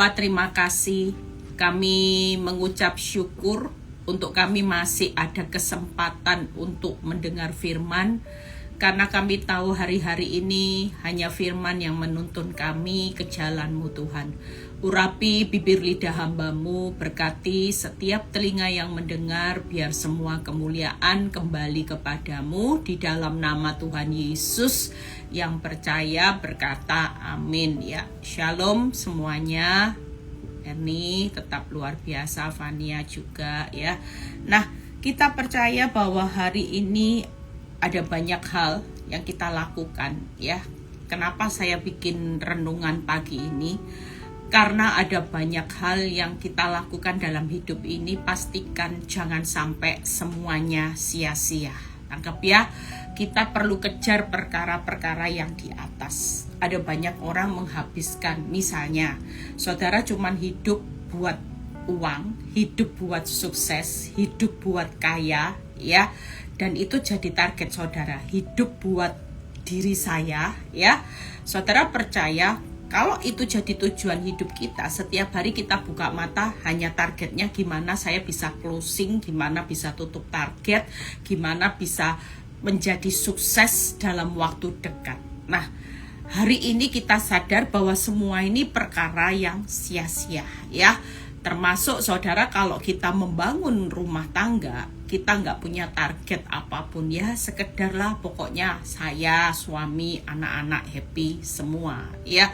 Bapa, terima kasih. Kami mengucap syukur untuk kami masih ada kesempatan untuk mendengar firman. Karena kami tahu hari-hari ini hanya firman yang menuntun kami ke jalan-Mu Tuhan. Urapi bibir lidah hamba-Mu, berkati setiap telinga yang mendengar, biar semua kemuliaan kembali kepadamu di dalam nama Tuhan Yesus. Yang percaya berkata amin ya. Shalom semuanya. Erni tetap luar biasa, Fania juga ya. Nah, kita percaya bahwa hari ini ada banyak hal yang kita lakukan ya. Kenapa saya bikin renungan pagi ini? Karena ada banyak hal yang kita lakukan dalam hidup ini, pastikan jangan sampai semuanya sia-sia. Tangkap ya, kita perlu kejar perkara-perkara yang di atas. Ada banyak orang menghabiskan, misalnya saudara cuman hidup buat uang, hidup buat sukses, hidup buat kaya ya. Dan itu jadi target saudara, hidup buat diri saya ya. Saudara percaya kalau itu jadi tujuan hidup kita, setiap hari kita buka mata hanya targetnya gimana saya bisa closing, gimana bisa tutup target, gimana bisa menjadi sukses dalam waktu dekat. Nah, hari ini kita sadar bahwa semua ini perkara yang sia-sia ya. Termasuk saudara kalau kita membangun rumah tangga, kita nggak punya target apapun ya, sekedarlah pokoknya saya, suami, anak-anak happy semua ya.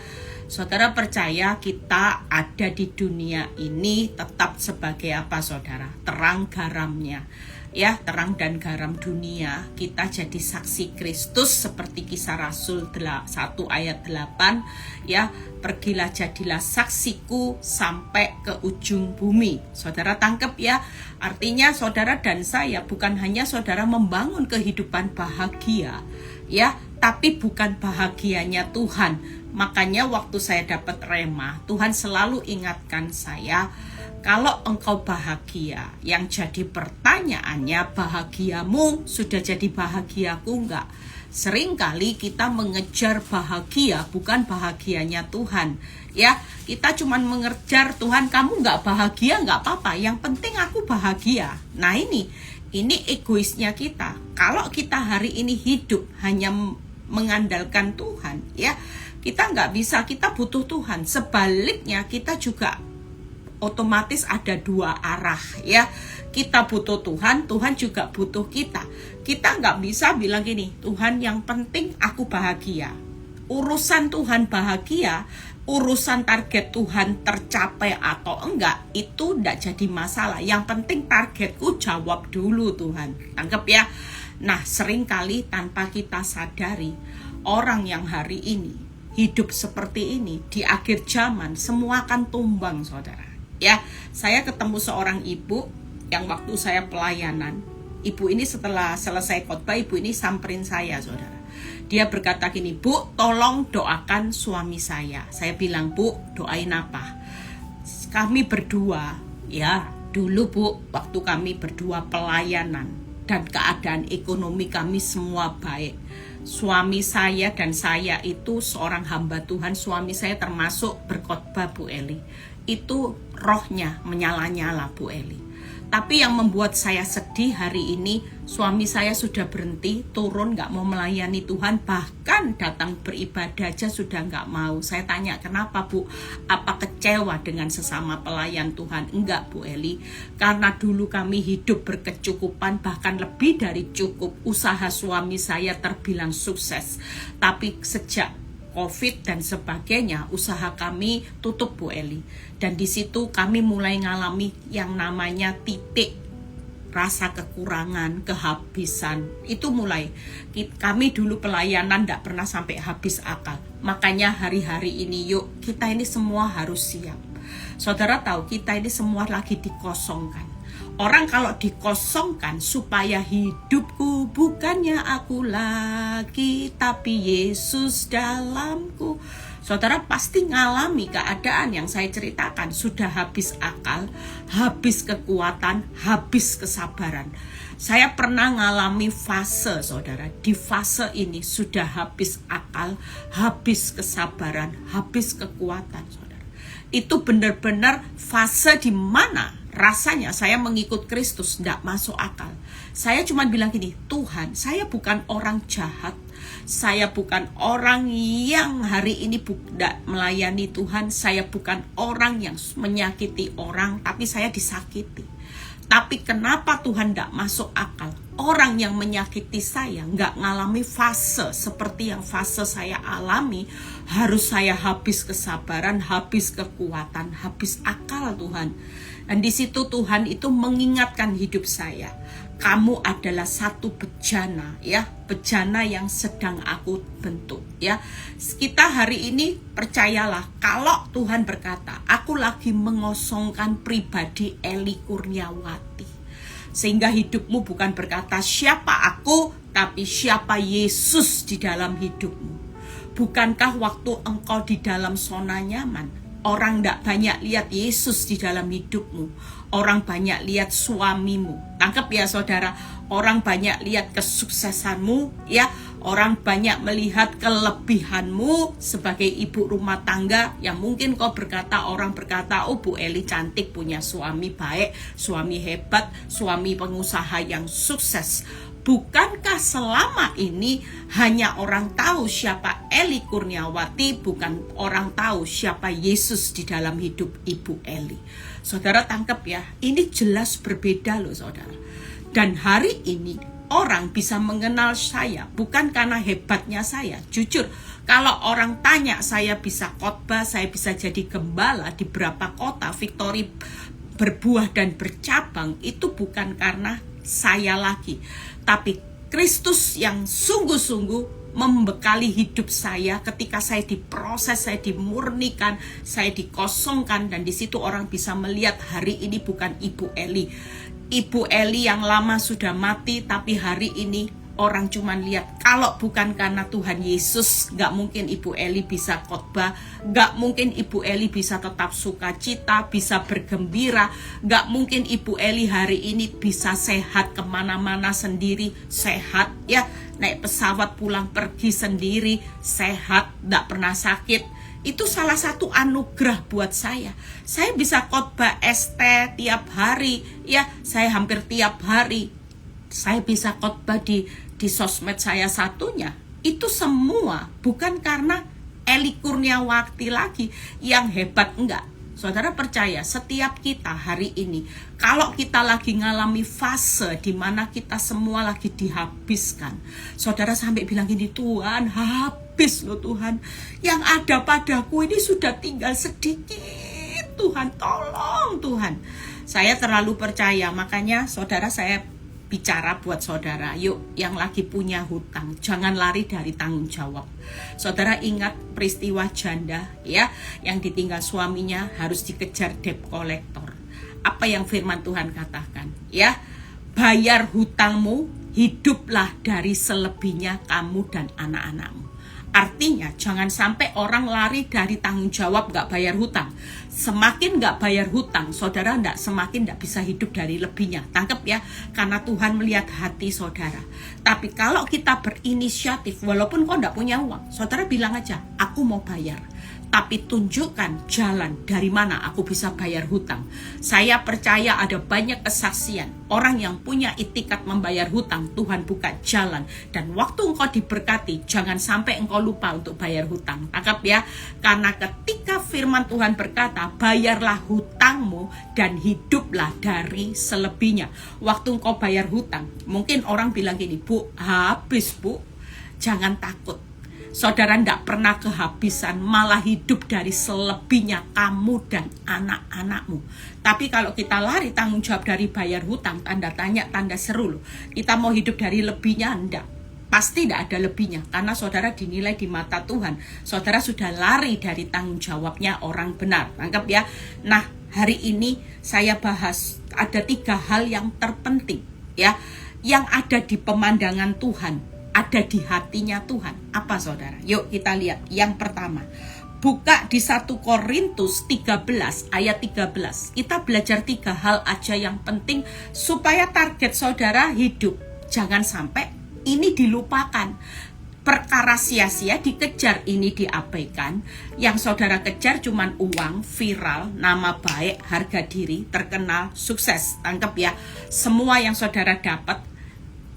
Saudara percaya kita ada di dunia ini tetap sebagai apa saudara? Terang garamnya ya, terang dan garam dunia. Kita jadi saksi Kristus seperti Kisah Rasul 1 ayat 8 ya. Pergilah jadilah saksiku sampai ke ujung bumi. Saudara tangkap ya. Artinya saudara dan saya bukan hanya saudara membangun kehidupan bahagia ya, tapi bukan bahagianya Tuhan. Makanya waktu saya dapat rema, Tuhan selalu ingatkan saya, kalau engkau bahagia, yang jadi pertanyaannya bahagiamu sudah jadi bahagiaku enggak? Seringkali kita mengejar bahagia bukan bahagianya Tuhan. Ya, kita cuma mengejar Tuhan, kamu enggak bahagia enggak apa-apa, yang penting aku bahagia. Nah ini egoisnya kita. Kalau kita hari ini hidup hanya mengandalkan Tuhan, ya kita nggak bisa, kita butuh Tuhan. Sebaliknya kita juga otomatis ada dua arah ya. Kita butuh Tuhan, Tuhan juga butuh kita. Kita nggak bisa bilang gini, Tuhan yang penting aku bahagia. Urusan Tuhan bahagia, urusan target Tuhan tercapai atau enggak, itu enggak jadi masalah. Yang penting targetku jawab dulu Tuhan. Tangkap ya. Nah seringkali tanpa kita sadari, orang yang hari ini hidup seperti ini, di akhir zaman semua akan tumbang saudara ya. Saya ketemu seorang ibu yang waktu saya pelayanan, ibu ini setelah selesai khotbah, ibu ini samperin saya saudara. Dia berkata gini, Bu tolong doakan suami saya. Saya bilang, Bu doain apa? Kami berdua ya, dulu Bu waktu kami berdua pelayanan dan keadaan ekonomi kami semua baik. Suami saya dan saya itu seorang hamba Tuhan. Suami saya termasuk berkhotbah Bu Eli. Itu rohnya menyala-nyala Bu Eli. Tapi yang membuat saya sedih hari ini, suami saya sudah berhenti, turun gak mau melayani Tuhan, bahkan datang beribadah aja sudah gak mau. Saya tanya, kenapa Bu? Apa kecewa dengan sesama pelayan Tuhan? Enggak Bu Eli, karena dulu kami hidup berkecukupan, bahkan lebih dari cukup. Usaha suami saya terbilang sukses, tapi sejak COVID dan sebagainya, usaha kami tutup Bu Eli. Dan di situ kami mulai ngalami yang namanya titik rasa kekurangan, kehabisan. Itu mulai. Kami dulu pelayanan tidak pernah sampai habis akal. Makanya hari-hari ini yuk, kita ini semua harus siap. Saudara tahu kita ini semua lagi dikosongkan. Orang kalau dikosongkan supaya hidupku bukannya aku lagi, tapi Yesus dalamku. Saudara pasti ngalami keadaan yang saya ceritakan. Sudah habis akal, habis kekuatan, habis kesabaran. Saya pernah ngalami fase saudara. Di fase ini sudah habis akal, habis kesabaran, habis kekuatan saudara. Itu benar-benar fase di mana rasanya saya mengikut Kristus tidak masuk akal. Saya cuma bilang gini, Tuhan, saya bukan orang jahat. Saya bukan orang yang hari ini tidak melayani Tuhan. Saya bukan orang yang menyakiti orang, tapi saya disakiti. Tapi kenapa Tuhan tidak masuk akal? Orang yang menyakiti saya nggak ngalami fase seperti yang fase saya alami. Harus saya habis kesabaran, habis kekuatan, habis akal Tuhan. Dan di situ Tuhan itu mengingatkan hidup saya. Kamu adalah satu bejana, ya, bejana yang sedang aku bentuk, ya. Kita hari ini percayalah, kalau Tuhan berkata, aku lagi mengosongkan pribadi Eli Kurniawati, sehingga hidupmu bukan berkata siapa aku, tapi siapa Yesus di dalam hidupmu. Bukankah waktu engkau di dalam zona nyaman, orang tidak banyak lihat Yesus di dalam hidupmu? Orang banyak lihat suamimu. Tangkap ya saudara. Orang banyak lihat kesuksesanmu, ya. Orang banyak melihat kelebihanmu sebagai ibu rumah tangga, yang mungkin kau berkata, orang berkata, oh Bu Eli cantik, punya suami baik, suami hebat, suami pengusaha yang sukses. Bukankah selama ini hanya orang tahu siapa Eli Kurniawati, bukan orang tahu siapa Yesus di dalam hidup Ibu Eli? Saudara tangkap ya, ini jelas berbeda loh saudara. Dan hari ini orang bisa mengenal saya bukan karena hebatnya saya. Jujur, kalau orang tanya saya bisa khotbah, saya bisa jadi gembala di beberapa kota, Victory berbuah dan bercabang, itu bukan karena saya lagi, tapi Kristus yang sungguh-sungguh membekali hidup saya ketika saya diproses, saya dimurnikan, saya dikosongkan, dan di situ orang bisa melihat hari ini bukan Ibu Eli. Ibu Eli yang lama sudah mati, tapi hari ini orang cuma lihat, kalau bukan karena Tuhan Yesus, gak mungkin Ibu Eli bisa khotbah, gak mungkin Ibu Eli bisa tetap sukacita, bisa bergembira, gak mungkin Ibu Eli hari ini bisa sehat kemana-mana sendiri, sehat ya, naik pesawat pulang pergi sendiri, sehat, gak pernah sakit. Itu salah satu anugerah buat saya. Saya bisa khotbah ST tiap hari, ya, saya hampir tiap hari. Saya bisa khotbah di sosmed saya satunya. Itu semua bukan karena Eli Kurniawati lagi yang hebat, enggak. Saudara percaya, setiap kita hari ini, kalau kita lagi ngalami fase di mana kita semua lagi dihabiskan, saudara sampai bilang gini, Tuhan, habis loh Tuhan, yang ada padaku ini sudah tinggal sedikit, Tuhan, tolong Tuhan. Saya terlalu percaya, makanya saudara saya bicara buat saudara, yuk yang lagi punya hutang, jangan lari dari tanggung jawab. Saudara ingat peristiwa janda ya, yang ditinggal suaminya harus dikejar debt collector. Apa yang firman Tuhan katakan ya? Bayar hutangmu, hiduplah dari selebihnya kamu dan anak-anakmu. Artinya jangan sampai orang lari dari tanggung jawab gak bayar hutang. Semakin gak bayar hutang, saudara semakin gak bisa hidup dari lebihnya. Tangkap ya, karena Tuhan melihat hati saudara. Tapi kalau kita berinisiatif, walaupun kau gak punya uang, saudara bilang aja, aku mau bayar. Tapi tunjukkan jalan dari mana aku bisa bayar hutang. Saya percaya ada banyak kesaksian orang yang punya itikat membayar hutang, Tuhan buka jalan. Dan waktu engkau diberkati, jangan sampai engkau lupa untuk bayar hutang. Tangkap ya, karena ketika firman Tuhan berkata, bayarlah hutangmu dan hiduplah dari selebihnya. Waktu engkau bayar hutang, mungkin orang bilang gini, Bu, habis Bu. Jangan takut. Saudara tidak pernah kehabisan, malah hidup dari selebihnya kamu dan anak-anakmu. Tapi kalau kita lari tanggung jawab dari bayar hutang, tanda tanya, tanda seru loh. Kita mau hidup dari lebihnya, enggak. Pasti tidak ada lebihnya, karena saudara dinilai di mata Tuhan. Saudara sudah lari dari tanggung jawabnya orang benar. Tangkap ya. Nah, hari ini saya bahas ada 3 hal yang terpenting ya, yang ada di pemandangan Tuhan, ada di hatinya Tuhan. Apa saudara? Yuk kita lihat. Yang pertama, buka di 1 Korintus 13 ayat 13. Kita belajar 3 hal aja yang penting supaya target saudara hidup. Jangan sampai ini dilupakan. perkara sia-sia dikejar, ini diabaikan. Yang saudara kejar cuman uang, viral, nama baik, harga diri, terkenal, sukses. Tangkap ya, semua yang saudara dapat,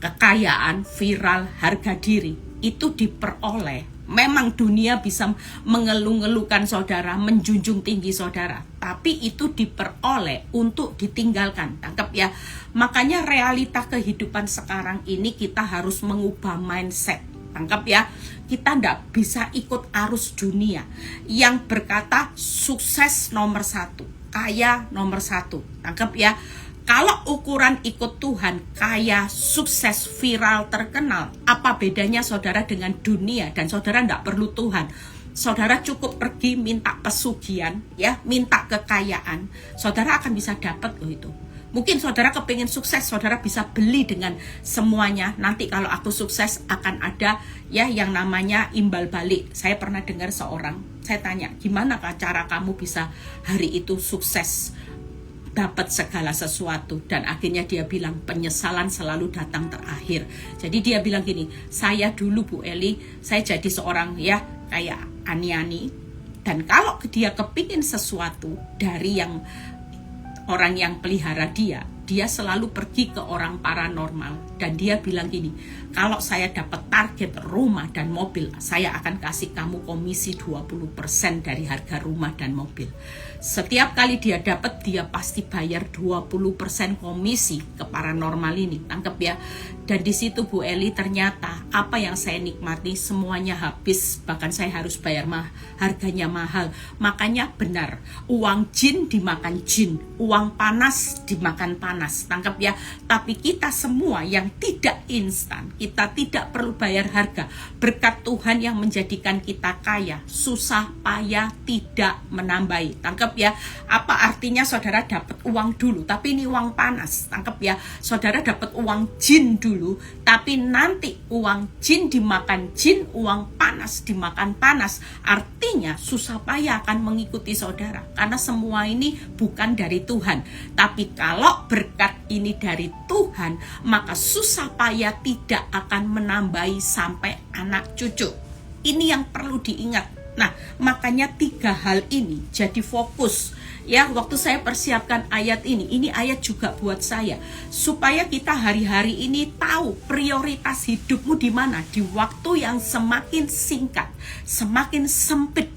kekayaan, viral, harga diri, itu diperoleh. Memang dunia bisa mengeluh-ngeluhkan saudara, menjunjung tinggi saudara, tapi itu diperoleh untuk ditinggalkan. Tangkap ya. Makanya realita kehidupan sekarang ini kita harus mengubah mindset. Tangkap ya. Kita tidak bisa ikut arus dunia yang berkata sukses nomor 1, kaya nomor 1. Tangkap ya. Kalau ukuran ikut Tuhan, kaya, sukses, viral, terkenal, apa bedanya saudara dengan dunia? Dan saudara tidak perlu Tuhan. Saudara cukup pergi minta pesugihan, ya, minta kekayaan. Saudara akan bisa dapat loh itu. Mungkin saudara kepingin sukses, saudara bisa beli dengan semuanya. Nanti kalau aku sukses akan ada ya yang namanya imbal balik. Saya pernah dengar seorang, saya tanya, gimana cara kamu bisa hari itu sukses? Dapat segala sesuatu, dan akhirnya dia bilang penyesalan selalu datang terakhir. Jadi dia bilang gini, saya dulu Bu Eli, saya jadi seorang ya kayak ani-ani, dan kalau dia kepingin sesuatu dari yang orang yang pelihara dia selalu pergi ke orang paranormal, dan dia bilang gini, kalau saya dapat target rumah dan mobil, saya akan kasih kamu komisi 20% dari harga rumah dan mobil. Setiap kali dia dapat, dia pasti bayar 20% komisi ke paranormal ini. Tangkap ya. Dan di situ Bu Eli, ternyata apa yang saya nikmati semuanya habis, bahkan saya harus bayar harganya mahal. Makanya benar, uang jin dimakan jin, uang panas dimakan panas. Tangkap ya. Tapi kita semua yang tidak instan, kita tidak perlu bayar harga. Berkat Tuhan yang menjadikan kita kaya, susah payah tidak menambahi. Tangkap ya. Apa artinya saudara dapat uang dulu, tapi ini uang panas. Tangkap ya. Saudara dapat uang jin dulu, tapi nanti uang jin dimakan jin, uang panas dimakan panas. Artinya susah payah akan mengikuti saudara, karena semua ini bukan dari Tuhan. Tapi kalau berkat ini dari Tuhan, maka susah payah tidak akan menambahi sampai anak cucu. Ini yang perlu diingat. Nah, makanya 3 hal ini jadi fokus. Ya, waktu saya persiapkan ayat ini ayat juga buat saya, supaya kita hari-hari ini tahu prioritas hidupmu di mana, di waktu yang semakin singkat, semakin sempit.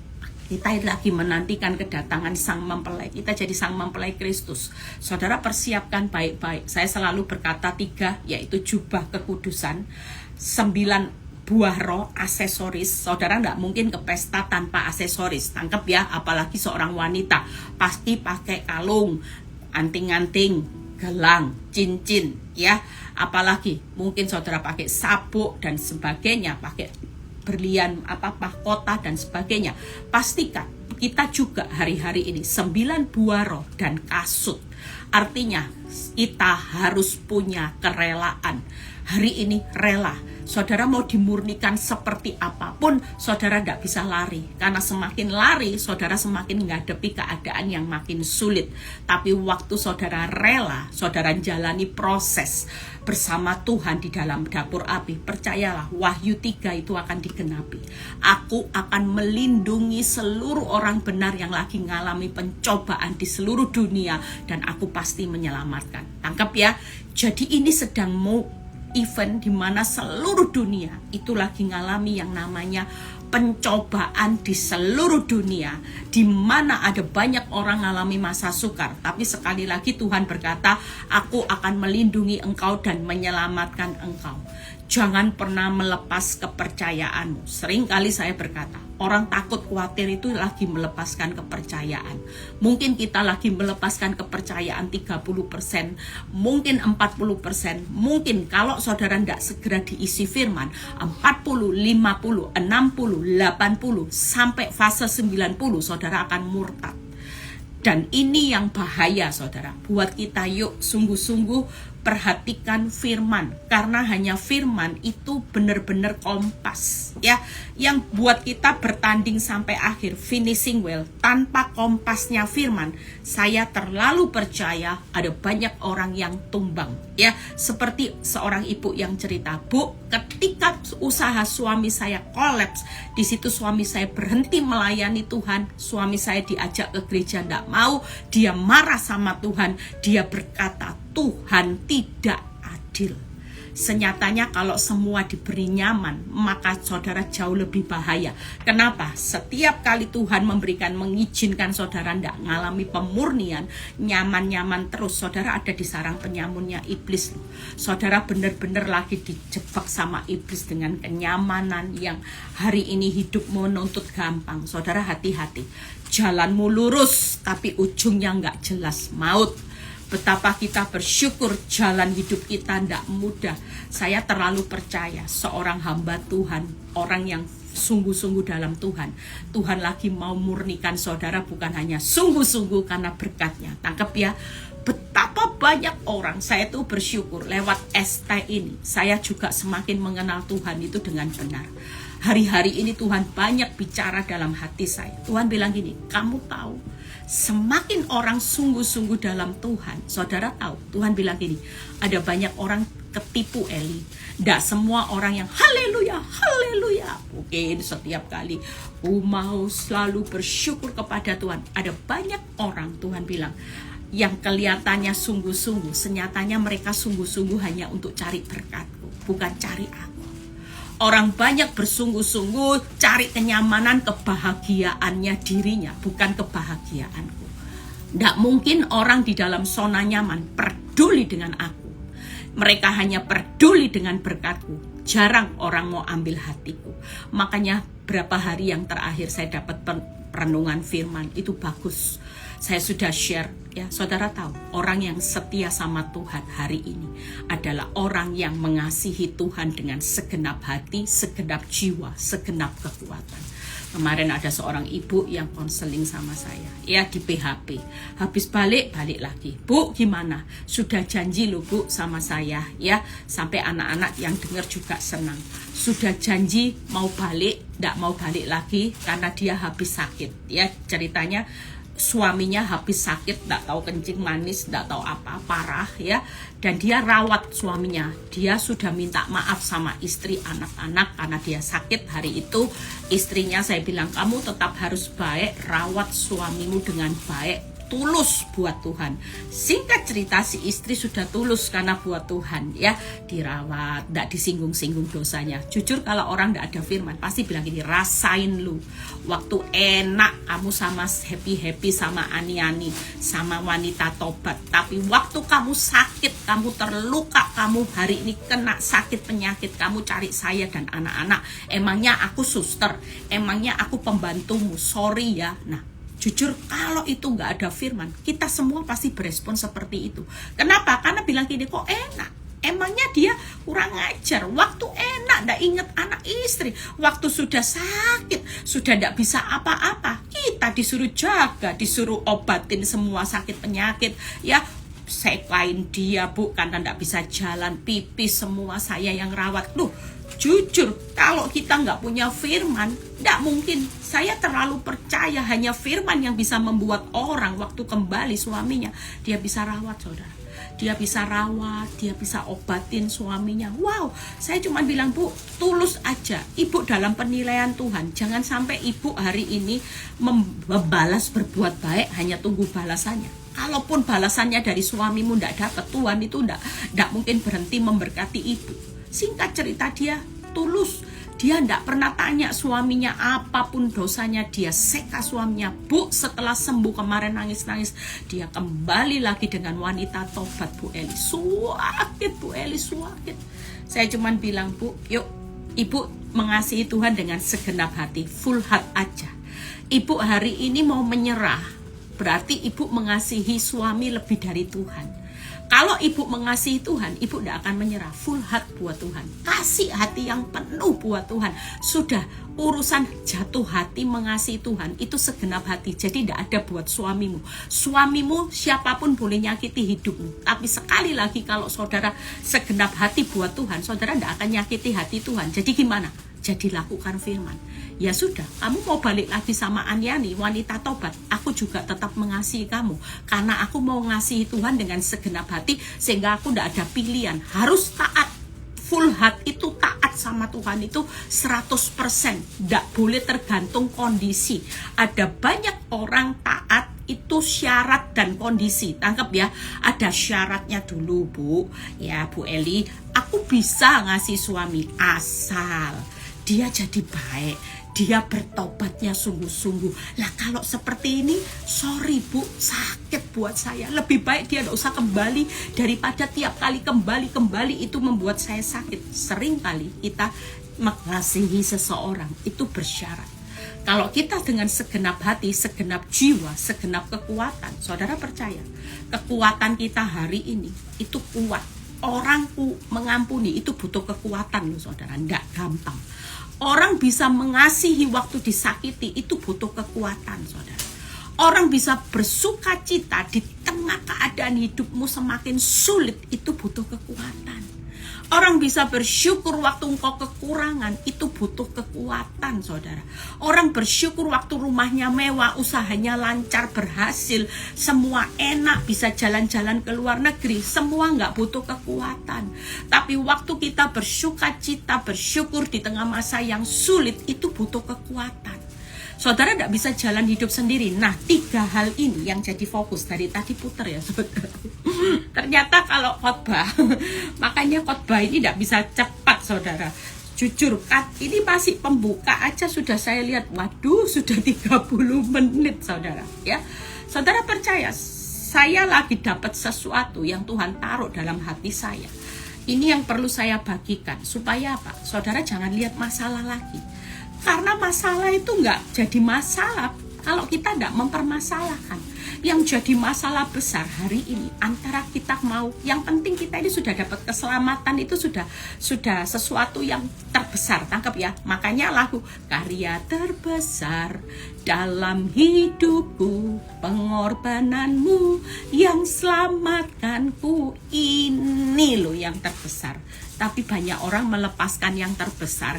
Kita lagi menantikan kedatangan Sang Mempelai. Kita jadi Sang Mempelai Kristus. Saudara persiapkan baik-baik. Saya selalu berkata 3, yaitu jubah kekudusan, 9 buah roh, aksesoris. Saudara nggak mungkin ke pesta tanpa aksesoris. Tangkap ya, apalagi seorang wanita pasti pakai kalung, anting-anting, gelang, cincin, ya. Apalagi mungkin saudara pakai sabuk dan sebagainya, pakai berlian, mahkota dan sebagainya. Pastikan kita juga hari-hari ini 9 buah roh dan kasut. Artinya kita harus punya kerelaan. Hari ini rela. Saudara mau dimurnikan seperti apapun, saudara tidak bisa lari. Karena semakin lari, saudara semakin menghadapi keadaan yang makin sulit. Tapi waktu saudara rela, saudara jalani proses bersama Tuhan di dalam dapur api, percayalah, Wahyu 3 itu akan digenapi. Aku akan melindungi seluruh orang benar yang lagi mengalami pencobaan di seluruh dunia, dan aku pasti menyelamatkan. Tangkap ya. Jadi ini sedang mau event di mana seluruh dunia itu lagi ngalami yang namanya pencobaan di seluruh dunia, di mana ada banyak orang ngalami masa sukar. Tapi sekali lagi Tuhan berkata, aku akan melindungi engkau dan menyelamatkan engkau. Jangan pernah melepas kepercayaanmu. Sering kali saya berkata, orang takut khawatir itu lagi melepaskan kepercayaan. Mungkin kita lagi melepaskan kepercayaan 30%, mungkin 40%, mungkin kalau saudara tidak segera diisi firman, 40, 50, 60, 80, sampai fase 90, saudara akan murtad. Dan ini yang bahaya saudara. Buat kita yuk sungguh-sungguh perhatikan firman, karena hanya firman itu benar-benar kompas ya, yang buat kita bertanding sampai akhir, finishing well. Tanpa kompasnya firman, saya terlalu percaya ada banyak orang yang tumbang ya. Seperti seorang ibu yang cerita, Bu, ketika usaha suami saya kolaps, di situ suami saya berhenti melayani Tuhan. Suami saya diajak ke gereja, tidak mau. Dia marah sama Tuhan. Dia berkata, Tuhan tidak adil. Senyatanya kalau semua diberi nyaman, maka saudara jauh lebih bahaya. Kenapa? Setiap kali Tuhan mengizinkan saudara tidak mengalami pemurnian, nyaman-nyaman terus, saudara ada di sarang penyamunnya iblis. Saudara benar-benar lagi dijebak sama iblis dengan kenyamanan yang hari ini hidup menuntut gampang. Saudara hati-hati, jalanmu lurus tapi ujungnya nggak jelas, maut. Betapa kita bersyukur jalan hidup kita tidak mudah. Saya terlalu percaya seorang hamba Tuhan, orang yang sungguh-sungguh dalam Tuhan, Tuhan lagi mau murnikan saudara, bukan hanya sungguh-sungguh karena berkatnya. Tangkap ya, betapa banyak orang. Saya tuh bersyukur lewat ST ini, saya juga semakin mengenal Tuhan itu dengan benar. Hari-hari ini Tuhan banyak bicara dalam hati saya. Tuhan bilang gini, kamu tahu, semakin orang sungguh-sungguh dalam Tuhan, saudara tahu, Tuhan bilang gini, ada banyak orang ketipu Eli. Tidak semua orang yang haleluya, haleluya. Mungkin setiap kali mau selalu bersyukur kepada Tuhan. Ada banyak orang, Tuhan bilang, yang kelihatannya sungguh-sungguh, senyatanya mereka sungguh-sungguh hanya untuk cari berkatku, bukan cari aku. Orang banyak bersungguh-sungguh cari kenyamanan, kebahagiaannya dirinya, bukan kebahagiaanku. Tidak mungkin orang di dalam zona nyaman peduli dengan aku. Mereka hanya peduli dengan berkatku. Jarang orang mau ambil hatiku. Makanya berapa hari yang terakhir saya dapat renungan firman, itu bagus. Saya sudah share ya, saudara tahu, orang yang setia sama Tuhan hari ini adalah orang yang mengasihi Tuhan dengan segenap hati, segenap jiwa, segenap kekuatan. Kemarin ada seorang ibu yang konseling sama saya ya di PHP. Habis balik lagi. Bu, gimana? Sudah janji loh Bu sama saya ya. Sampai anak-anak yang dengar juga senang. Sudah janji mau balik, tidak mau balik lagi karena dia habis sakit ya. Ceritanya suaminya habis sakit, tidak tahu kencing manis, tidak tahu apa, parah ya. Dan dia rawat suaminya. Dia sudah minta maaf sama istri, anak-anak karena dia sakit hari itu. Istrinya saya bilang, kamu tetap harus baik, rawat suamimu dengan baik, tulus buat Tuhan. Singkat cerita, si istri sudah tulus karena buat Tuhan ya, dirawat, tidak disinggung-singgung dosanya. Jujur kalau orang tidak ada firman pasti bilang gini, rasain lu waktu enak kamu sama happy sama ani-ani, sama wanita tobat, tapi waktu kamu sakit, kamu terluka, kamu hari ini kena sakit penyakit, kamu cari saya dan anak-anak, emangnya aku suster, emangnya aku pembantumu, sorry ya. Nah, jujur kalau itu nggak ada firman, kita semua pasti berespon seperti itu. Kenapa? Karena bilang gini, kok enak? Emangnya dia kurang ajar? Waktu enak nggak inget anak istri, waktu sudah sakit, sudah nggak bisa apa-apa, kita disuruh jaga, disuruh obatin semua sakit penyakit ya. Sekain dia Bu karena nggak bisa jalan, pipis semua saya yang rawat. Loh, jujur kalau kita nggak punya firman, nggak mungkin. Saya terlalu percaya hanya firman yang bisa membuat orang waktu kembali suaminya, dia bisa rawat saudara. Dia bisa rawat, dia bisa obatin suaminya. Wow, saya cuma bilang Bu, tulus aja. Ibu dalam penilaian Tuhan, jangan sampai ibu hari ini membalas berbuat baik hanya tunggu balasannya. Kalaupun balasannya dari suamimu tidak dapat, Tuhan itu tidak mungkin berhenti memberkati ibu. Singkat cerita, dia tulus. Dia tidak pernah tanya suaminya apapun dosanya. Dia seka suaminya. Bu, setelah sembuh kemarin nangis-nangis, dia kembali lagi dengan wanita tobat Bu Eli. Suakit Bu Eli, suakit. Saya cuman bilang, Bu, yuk ibu mengasihi Tuhan dengan segenap hati, full heart aja. Ibu hari ini mau menyerah, berarti ibu mengasihi suami lebih dari Tuhan. Kalau ibu mengasihi Tuhan, ibu tidak akan menyerah. Full heart buat Tuhan. Kasih hati yang penuh buat Tuhan. Sudah, urusan jatuh hati mengasihi Tuhan itu segenap hati. Jadi tidak ada buat suamimu. Suamimu siapapun boleh nyakiti hidupmu. Tapi sekali lagi kalau saudara segenap hati buat Tuhan, saudara tidak akan nyakiti hati Tuhan. Jadi gimana? Jadi lakukan firman. Ya sudah, kamu mau balik lagi sama Anyani, wanita tobat, aku juga tetap mengasihi kamu. Karena aku mau ngasihi Tuhan dengan segenap hati, sehingga aku tidak ada pilihan. Harus taat. Full heart itu taat sama Tuhan itu 100%. Tidak boleh tergantung kondisi. Ada banyak orang taat itu syarat dan kondisi. Tangkap ya, ada syaratnya dulu Bu. Ya Bu Eli, aku bisa ngasih suami asal dia jadi baik, dia bertobatnya sungguh-sungguh. Lah kalau seperti ini, sorry Bu, sakit buat saya. Lebih baik dia tidak usah kembali daripada tiap kali kembali itu membuat saya sakit. Sering kali kita mengasihi seseorang itu bersyarat. Kalau kita dengan segenap hati, segenap jiwa, segenap kekuatan, saudara percaya, kekuatan kita hari ini itu kuat. Orang mengampuni itu butuh kekuatan loh saudara, tidak gampang. Orang bisa mengasihi waktu disakiti itu butuh kekuatan saudara. Orang bisa bersuka cita di tengah keadaan hidupmu semakin sulit itu butuh kekuatan. Orang bisa bersyukur waktu engkau kekurangan, itu butuh kekuatan saudara. Orang bersyukur waktu rumahnya mewah, usahanya lancar, berhasil, semua enak, bisa jalan-jalan ke luar negeri, semua nggak butuh kekuatan. Tapi waktu kita bersuka cita, bersyukur di tengah masa yang sulit, itu butuh kekuatan. Saudara tidak bisa jalan hidup sendiri. Nah, 3 hal ini yang jadi fokus dari tadi putar ya saudara. Ternyata kalau khotbah, makanya khotbah ini tidak bisa cepat saudara. Jujur, ini masih pembuka aja sudah saya lihat, waduh sudah 30 menit saudara. Ya, saudara percaya, saya lagi dapat sesuatu yang Tuhan taruh dalam hati saya. Ini yang perlu saya bagikan, supaya apa? Saudara jangan lihat masalah lagi. Karena masalah itu nggak jadi masalah kalau kita tidak mempermasalahkan. Yang jadi masalah besar hari ini antara kita mau, yang penting kita ini sudah dapat keselamatan, itu sudah sesuatu yang terbesar. Tangkap ya. Makanya lagu karya terbesar dalam hidupku, pengorbananmu yang selamatkanku, ini loh yang terbesar. Tapi banyak orang melepaskan yang terbesar,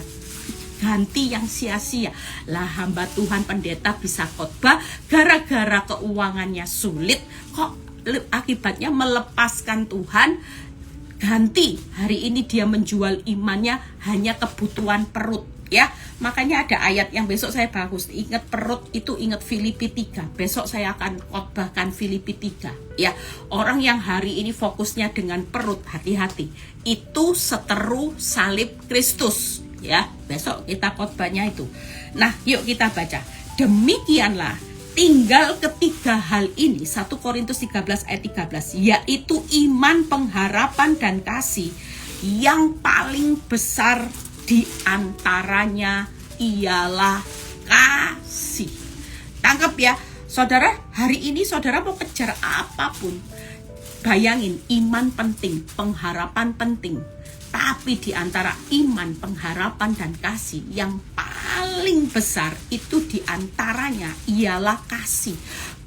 ganti yang sia-sia. Lah hamba Tuhan pendeta bisa khotbah gara-gara keuangannya sulit, kok akibatnya melepaskan Tuhan, ganti hari ini dia menjual imannya hanya kebutuhan perut ya. Makanya ada ayat yang besok saya bagus, ingat perut itu ingat Filipi 3. Besok saya akan khotbahkan Filipi 3 ya. Orang yang hari ini fokusnya dengan perut, hati-hati, itu seteru salib Kristus ya. Besok kita khotbahnya itu. Nah, yuk kita baca. Demikianlah tinggal ketiga hal ini, 1 Korintus 13 ayat 13, yaitu iman, pengharapan dan kasih. Yang paling besar di antaranya ialah kasih. Tangkap ya, saudara, hari ini saudara mau kejar apapun, bayangin, iman penting, pengharapan penting. Tapi di antara iman, pengharapan, dan kasih, yang paling besar itu di antaranya ialah kasih.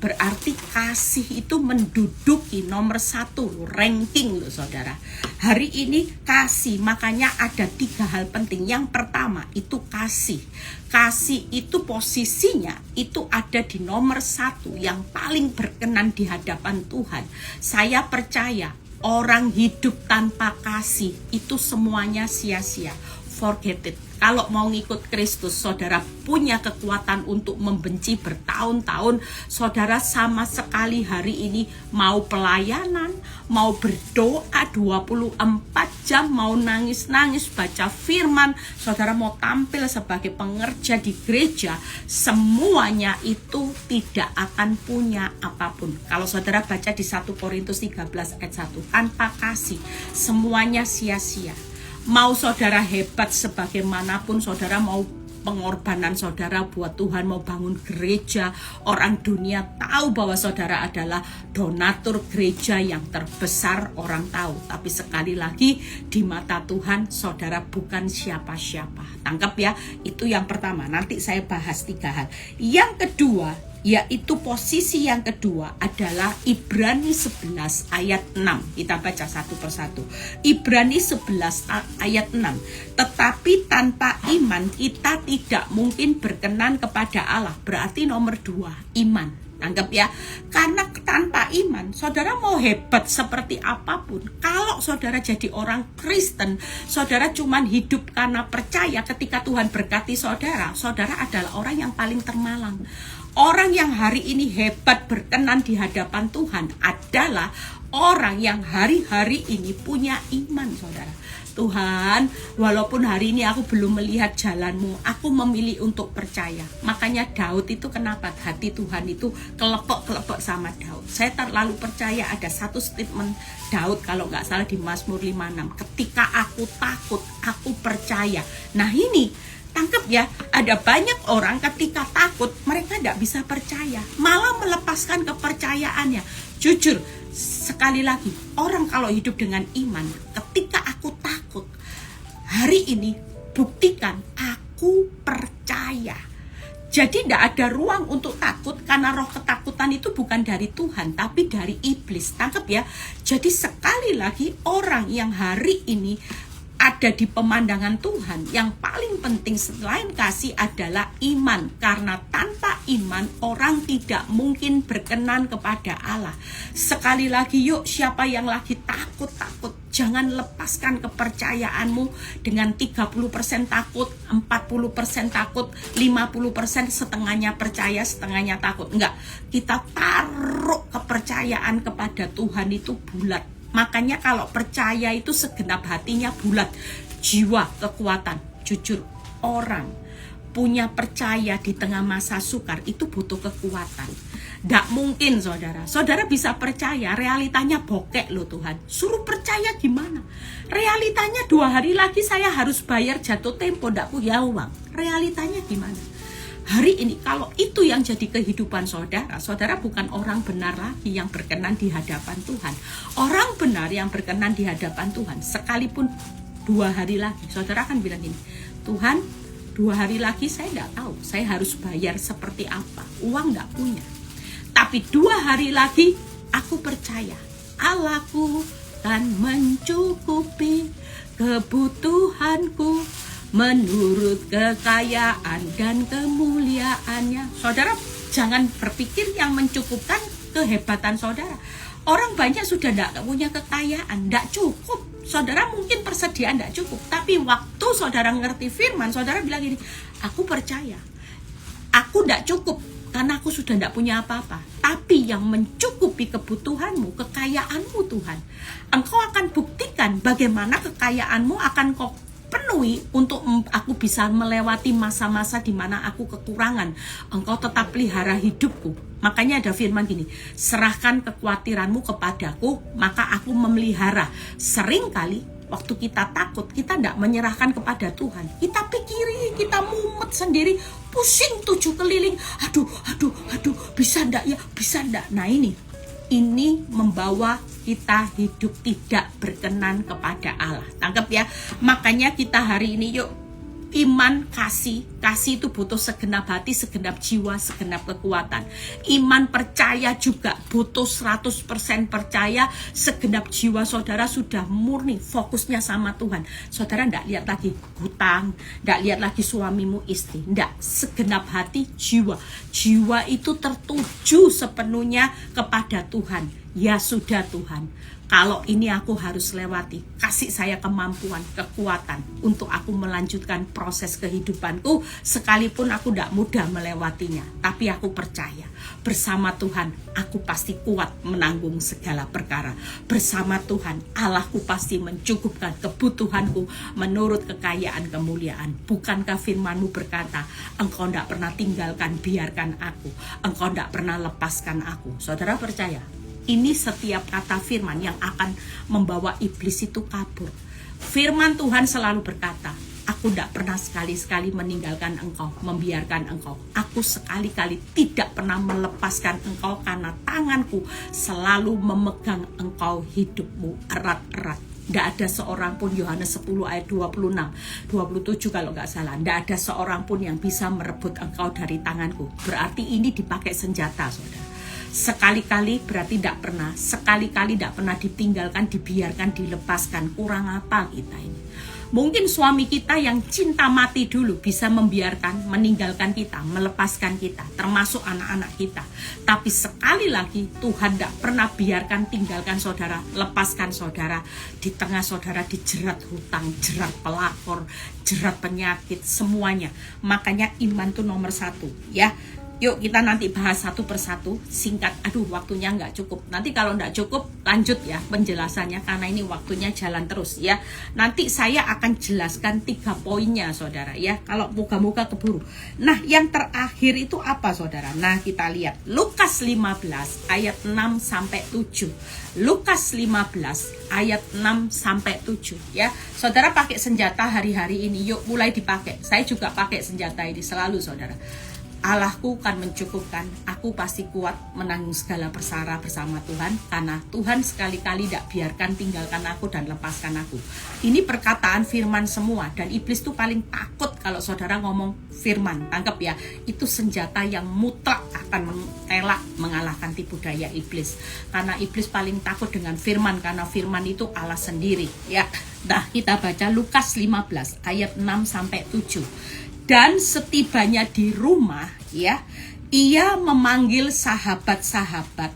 Berarti kasih itu menduduki nomor 1 ranking loh saudara. Hari ini kasih, makanya ada 3 hal penting. Yang pertama itu kasih. Kasih itu posisinya itu ada di nomor 1 yang paling berkenan di hadapan Tuhan. Saya percaya orang hidup tanpa kasih itu semuanya sia-sia. Forget it. Kalau mau ngikut Kristus, saudara punya kekuatan untuk membenci bertahun-tahun. Saudara sama sekali hari ini mau pelayanan, mau berdoa 24 jam, mau nangis-nangis baca firman, saudara mau tampil sebagai pengerja di gereja, semuanya itu tidak akan punya apapun. Kalau saudara baca di 1 Korintus 13 ayat 1, tanpa kasih semuanya sia-sia. Mau saudara hebat sebagaimanapun, saudara mau pengorbanan saudara buat Tuhan, mau bangun gereja. Orang dunia tahu bahwa saudara adalah donatur gereja yang terbesar, orang tahu. Tapi sekali lagi, di mata Tuhan saudara bukan siapa-siapa. Tangkap ya, itu yang pertama. Nanti saya bahas 3 hal. Yang kedua, yaitu posisi yang kedua adalah Ibrani 11 ayat 6. Kita baca satu persatu. Ibrani 11 ayat 6. Tetapi tanpa iman kita tidak mungkin berkenan kepada Allah. Berarti nomor 2, iman. Anggap ya, karena tanpa iman, saudara mau hebat seperti apapun, kalau saudara jadi orang Kristen, saudara cuman hidup karena percaya. Ketika Tuhan berkati saudara, saudara adalah orang yang paling termalang. Orang yang hari ini hebat berkenan di hadapan Tuhan adalah orang yang hari-hari ini punya iman, saudara. Tuhan, walaupun hari ini aku belum melihat jalanmu, aku memilih untuk percaya. Makanya Daud itu kenapa hati Tuhan itu kelepek-kelepek sama Daud. Saya terlalu percaya ada satu statement Daud kalau nggak salah di Mazmur 56. Ketika aku takut, aku percaya. Nah ini, tangkap ya, ada banyak orang ketika takut, mereka tidak bisa percaya. Malah melepaskan kepercayaannya. Jujur, sekali lagi, orang kalau hidup dengan iman, ketika aku takut, hari ini buktikan aku percaya. Jadi tidak ada ruang untuk takut, karena roh ketakutan itu bukan dari Tuhan, tapi dari iblis. Tangkap ya. Jadi sekali lagi, orang yang hari ini ada di pemandangan Tuhan, yang paling penting selain kasih adalah iman. Karena tanpa iman orang tidak mungkin berkenan kepada Allah. Sekali lagi yuk, siapa yang lagi takut-takut, jangan lepaskan kepercayaanmu dengan 30% takut, 40% takut, 50% setengahnya percaya, setengahnya takut. Enggak, kita taruh kepercayaan kepada Tuhan itu bulat. Makanya kalau percaya itu segenap hatinya bulat. Jiwa, kekuatan. Jujur, orang punya percaya di tengah masa sukar itu butuh kekuatan. Tidak mungkin saudara. Saudara bisa percaya, realitanya bokek loh Tuhan. Suruh percaya gimana? Realitanya 2 hari lagi saya harus bayar jatuh tempo, tidak punya uang. Realitanya gimana? Hari ini kalau itu yang jadi kehidupan saudara, saudara bukan orang benar lagi yang berkenan di hadapan Tuhan. Orang benar yang berkenan di hadapan Tuhan, sekalipun 2 hari lagi, saudara akan bilang gini, Tuhan 2 hari lagi saya tidak tahu, saya harus bayar seperti apa, uang tidak punya. Tapi 2 hari lagi aku percaya, Allahku kan mencukupi kebutuhanku menurut kekayaan dan kemuliaannya. Saudara jangan berpikir yang mencukupkan kehebatan saudara. Orang banyak sudah tidak punya kekayaan, tidak cukup. Saudara mungkin persediaan tidak cukup, tapi waktu saudara ngerti firman, saudara bilang gini, aku percaya, aku tidak cukup karena aku sudah tidak punya apa-apa. Tapi yang mencukupi kebutuhanmu, kekayaanmu Tuhan. Engkau akan buktikan bagaimana kekayaanmu akan kau penuhi untuk aku bisa melewati masa-masa di mana aku kekurangan. Engkau tetap pelihara hidupku. Makanya ada firman gini, serahkan kekhawatiranmu kepadaku, maka aku memelihara. Seringkali waktu kita takut, kita tidak menyerahkan kepada Tuhan. Kita pikiri, kita mumet sendiri, pusing 7 keliling. Aduh, bisa ndak ya, bisa ndak. Nah ini membawa kita hidup tidak berkenan kepada Allah. Tangkap ya. Makanya kita hari ini yuk, iman, kasih itu butuh segenap hati, segenap jiwa, segenap kekuatan. Iman percaya juga butuh 100% percaya. Segenap jiwa saudara sudah murni fokusnya sama Tuhan. Saudara tidak lihat lagi hutang, tidak lihat lagi suamimu, istri, tidak. Segenap hati, jiwa itu tertuju sepenuhnya kepada Tuhan. Ya sudah Tuhan, kalau ini aku harus lewati, kasih saya kemampuan, kekuatan untuk aku melanjutkan proses kehidupanku, sekalipun aku tidak mudah melewatinya. Tapi aku percaya, bersama Tuhan aku pasti kuat menanggung segala perkara. Bersama Tuhan, Allahku pasti mencukupkan kebutuhanku menurut kekayaan kemuliaan. Bukankah firman-Mu berkata, Engkau tidak pernah tinggalkan, biarkan aku. Engkau tidak pernah lepaskan aku. Saudara percaya? Ini setiap kata firman yang akan membawa iblis itu kabur. Firman Tuhan selalu berkata, Aku tidak pernah sekali-sekali meninggalkan engkau, membiarkan engkau. Aku sekali-kali tidak pernah melepaskan engkau, karena tanganku selalu memegang engkau, hidupmu erat-erat. Tidak ada seorang pun, Yohanes 10 ayat 26, 27 kalau nggak salah, tidak ada seorang pun yang bisa merebut engkau dari tanganku. Berarti ini dipakai senjata, saudara. Sekali-kali berarti tidak pernah, sekali-kali tidak pernah ditinggalkan, dibiarkan, dilepaskan. Kurang apa kita ini? Mungkin suami kita yang cinta mati dulu bisa membiarkan, meninggalkan kita, melepaskan kita, termasuk anak-anak kita. Tapi sekali lagi Tuhan tidak pernah biarkan, tinggalkan saudara, lepaskan saudara. Di tengah saudara dijerat hutang, jerat pelakor, jerat penyakit, semuanya. Makanya iman itu nomor 1 ya. Yuk kita nanti bahas satu persatu, singkat. Aduh, waktunya nggak cukup. Nanti kalau nggak cukup, lanjut ya penjelasannya, karena ini waktunya jalan terus ya. Nanti saya akan jelaskan 3 poinnya, saudara ya. Kalau moga-moga keburu. Nah, yang terakhir itu apa, saudara? Nah, kita lihat Lukas 15 ayat 6 sampai 7. Lukas 15 ayat 6 sampai 7 ya. Saudara pakai senjata hari-hari ini, yuk mulai dipakai. Saya juga pakai senjata ini selalu, saudara. Allahku kan mencukupkan, aku pasti kuat menanggung segala persara bersama Tuhan, karena Tuhan sekali-kali tidak biarkan tinggalkan aku dan lepaskan aku. Ini perkataan firman semua, dan iblis tuh paling takut kalau saudara ngomong firman. Tangkap ya, itu senjata yang mutlak akan mengelak, mengalahkan tipu daya iblis. Karena iblis paling takut dengan firman, karena firman itu Allah sendiri ya. Nah, kita baca Lukas 15 ayat 6 sampai 7. Dan setibanya di rumah ya, ia memanggil sahabat-sahabat,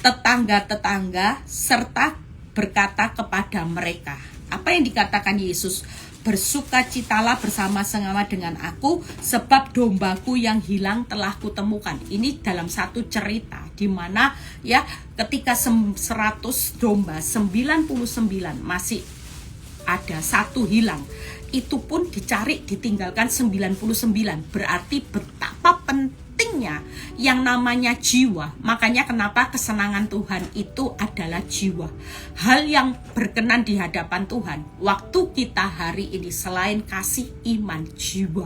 tetangga-tetangga, serta berkata kepada mereka. Apa yang dikatakan Yesus? Bersukacitalah bersama-sama dengan aku, sebab dombaku yang hilang telah kutemukan. Ini dalam satu cerita di mana ya, ketika 100 domba, 99 masih ada, 1 hilang. Itu pun dicari, ditinggalkan 99. Berarti betapa pentingnya yang namanya jiwa. Makanya kenapa kesenangan Tuhan itu adalah jiwa. Hal yang berkenan di hadapan Tuhan waktu kita hari ini selain kasih, iman, jiwa.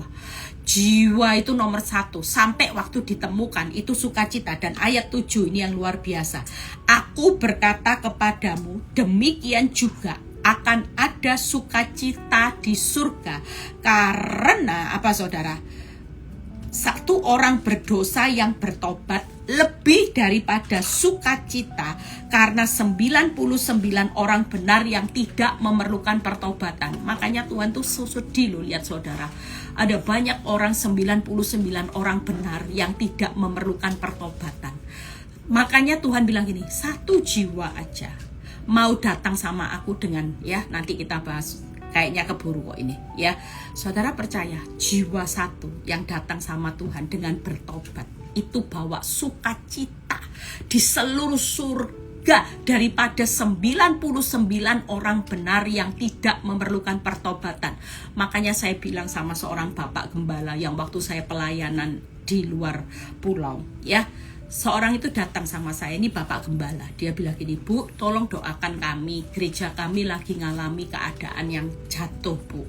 Jiwa itu nomor 1. Sampai waktu ditemukan itu sukacita. Dan ayat 7 ini yang luar biasa. Aku berkata kepadamu, demikian juga akan ada sukacita di surga. Karena apa, saudara? 1 orang berdosa yang bertobat lebih daripada sukacita karena 99 orang benar yang tidak memerlukan pertobatan. Makanya Tuhan tuh sedih loh, lihat saudara. Ada banyak orang, 99 orang benar yang tidak memerlukan pertobatan. Makanya Tuhan bilang gini, 1 jiwa aja mau datang sama aku dengan ya, nanti kita bahas, kayaknya keburu kok ini ya. Saudara percaya, jiwa 1 yang datang sama Tuhan dengan bertobat itu bawa sukacita di seluruh surga daripada 99 orang benar yang tidak memerlukan pertobatan. Makanya saya bilang sama seorang bapak gembala yang waktu saya pelayanan di luar pulau ya, seorang itu datang sama saya, ini bapak gembala. Dia bilang gini, Bu, tolong doakan kami, gereja kami lagi ngalami keadaan yang jatuh, Bu.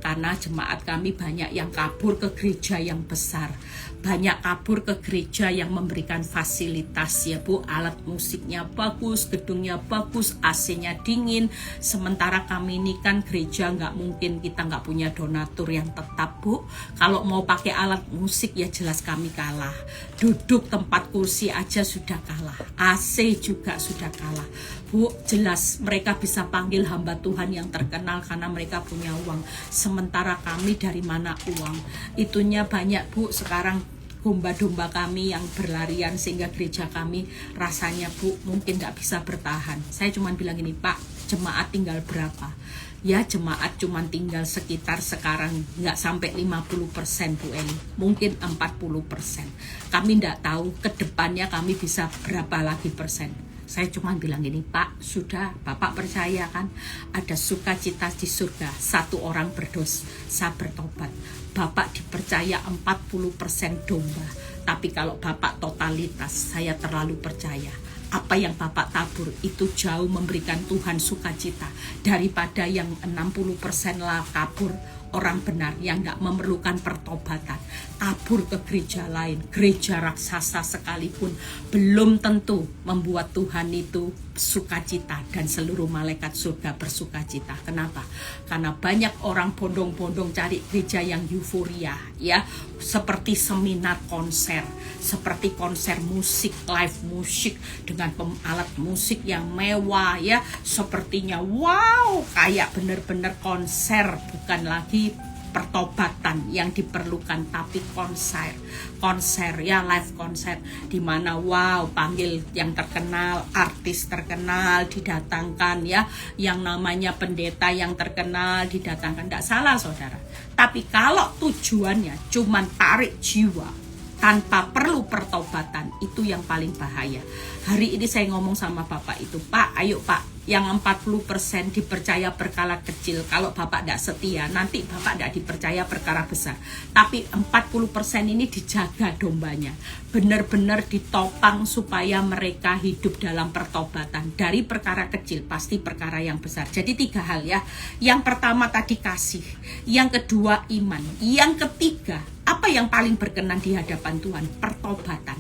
Karena jemaat kami banyak yang kabur ke gereja yang besar, banyak kabur ke gereja yang memberikan fasilitas ya, Bu. Alat musiknya bagus, gedungnya bagus, AC-nya dingin. Sementara kami ini kan gereja nggak mungkin, kita nggak punya donatur yang tetap, Bu. Kalau mau pakai alat musik ya jelas kami kalah. Duduk tempat kursi aja sudah kalah, AC juga sudah kalah, Bu. Jelas mereka bisa panggil hamba Tuhan yang terkenal karena mereka punya uang. Sementara kami dari mana uang? Itunya banyak, Bu. Sekarang domba-domba kami yang berlarian sehingga gereja kami rasanya, Bu, mungkin tidak bisa bertahan. Saya cuma bilang ini, Pak, jemaat tinggal berapa? Ya, jemaat cuma tinggal sekitar sekarang nggak sampai 50%, Bu Eli. Mungkin 40%. Kami nggak tahu ke depannya kami bisa berapa lagi persen. Saya cuma bilang gini, Pak, sudah, Bapak percaya kan ada sukacita di surga. 1 orang berdosa bertobat. Bapak dipercaya 40% domba. Tapi kalau Bapak totalitas, saya terlalu percaya. Apa yang Bapak tabur itu jauh memberikan Tuhan sukacita daripada yang 60% lah kabur, orang benar yang tidak memerlukan pertobatan kabur ke gereja lain, gereja raksasa sekalipun, belum tentu membuat Tuhan itu sukacita dan seluruh malaikat surga bersukacita. Kenapa? Karena banyak orang bondong-bondong cari gereja yang euforia, ya, seperti seminar konser, seperti konser musik, live musik dengan alat musik yang mewah, ya, sepertinya wow, kayak bener-bener konser, bukan lagi pertobatan yang diperlukan, tapi konser ya, live konser, di mana wow, panggil yang terkenal, artis terkenal didatangkan, ya, yang namanya pendeta yang terkenal didatangkan. Tidak salah saudara, tapi kalau tujuannya cuman tarik jiwa tanpa perlu pertobatan, itu yang paling bahaya. Hari ini saya ngomong sama Bapak itu, Pak, ayo Pak, yang 40% dipercaya perkara kecil. Kalau Bapak tidak setia, nanti Bapak tidak dipercaya perkara besar. Tapi 40% ini dijaga dombanya, benar-benar ditopang supaya mereka hidup dalam pertobatan. Dari perkara kecil pasti perkara yang besar. Jadi 3 hal, ya. Yang pertama tadi kasih, yang kedua iman, yang ketiga apa yang paling berkenan di hadapan Tuhan? Pertobatan.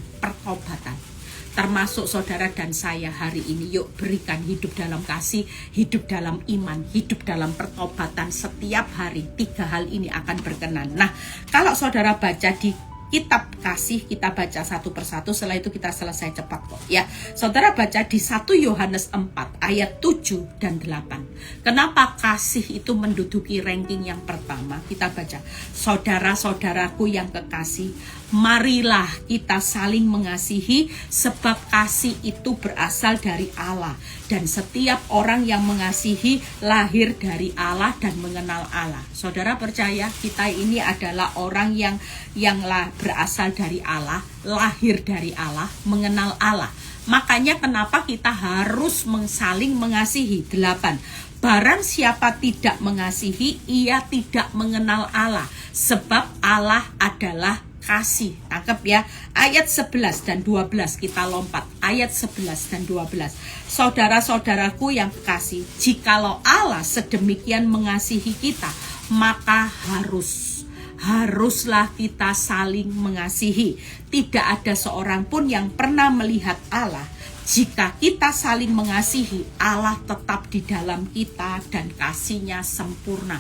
Termasuk saudara dan saya hari ini, yuk berikan hidup dalam kasih, hidup dalam iman, hidup dalam pertobatan setiap hari. 3 hal ini akan berkenan. Nah, kalau saudara baca di kitab kasih, kita baca satu persatu, setelah itu kita selesai cepat kok, ya. Saudara baca di 1 Yohanes 4 ayat 7 dan 8. Kenapa kasih itu menduduki ranking yang pertama? Kita baca, saudara-saudaraku yang kekasih, marilah kita saling mengasihi, sebab kasih itu berasal dari Allah, dan setiap orang yang mengasihi lahir dari Allah dan mengenal Allah. Saudara percaya kita ini adalah orang yang berasal dari Allah, lahir dari Allah, mengenal Allah. Makanya kenapa kita harus saling mengasihi. 8. Barang siapa tidak mengasihi, ia tidak mengenal Allah, sebab Allah adalah kasih. Tangkap ya, ayat 11 dan 12 kita lompat. Ayat 11 dan 12. Saudara-saudaraku yang kekasih, jikalau Allah sedemikian mengasihi kita, maka haruslah kita saling mengasihi. Tidak ada seorang pun yang pernah melihat Allah. Jika kita saling mengasihi, Allah tetap di dalam kita dan kasih-Nya sempurna.